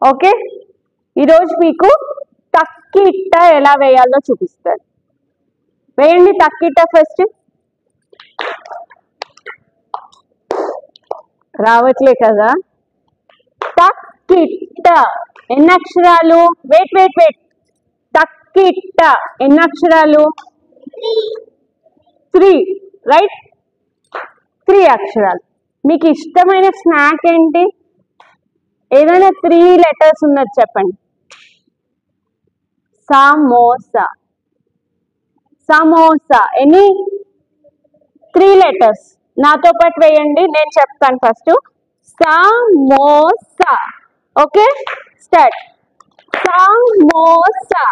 Okay, ఈరోజు మీకు తక్కిట్ట ఎలా వేయాలో చూపిస్తాను. వేయండి తక్కిట్ట. ఫస్ట్ రావట్లే కదా. తక్కిట్ట ఎన్ని అక్షరాలు? Wait wait wait. తక్కిట్ట ఎన్ని అక్షరాలు? 3, రైట్? 3 అక్షరాలు. మీకు ఇష్టమైన స్నాక్ ఏంటి? ఏదైనా 3 లెటర్స్ ఉన్నది చెప్పండి. సమోసా. సమోసా ఎన్ని? 3 లెటర్స్. నాతో పాటు వేయండి, నేను చెప్తాను first. Samosa. Okay, start. Samosa,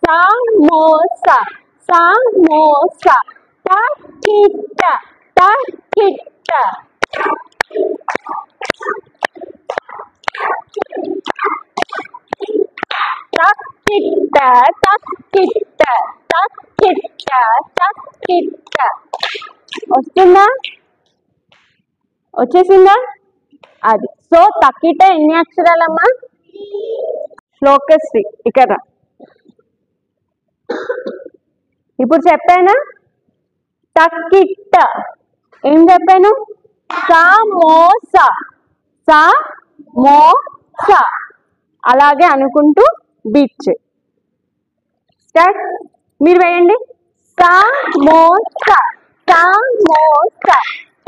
samosa, samosa. తక్కిట్ట, తక్కిట్ట. తక్కిట్ట, తక్కిట్ట, తక్కిట్ట, తక్కిట్ట. వస్తుందా? వచ్చేసిందా? అది. సో తక్కిట్ట ఎన్ని అక్షరాలమ్మా? శ్లోకశ్రీ ఇక్కడ. ఇప్పుడు చెప్పానా? తక్కిట్ట ఏం చెప్పాను? సమోసా, సమోసా. అలాగే అనుకుంటూ బీచ్. స్టార్ట్. మీరు వేయండి. సమోసా, సమోసా.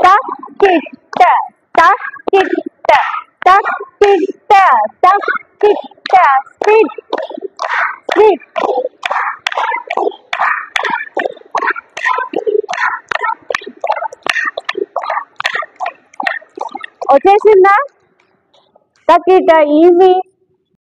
తక్కిట్ట, తక్కిట్ట, తక్కిట్ట, తక్కిట్ట. Speed, speed. వచ్చేసిందా? తక్కిట్ట ఈజీ.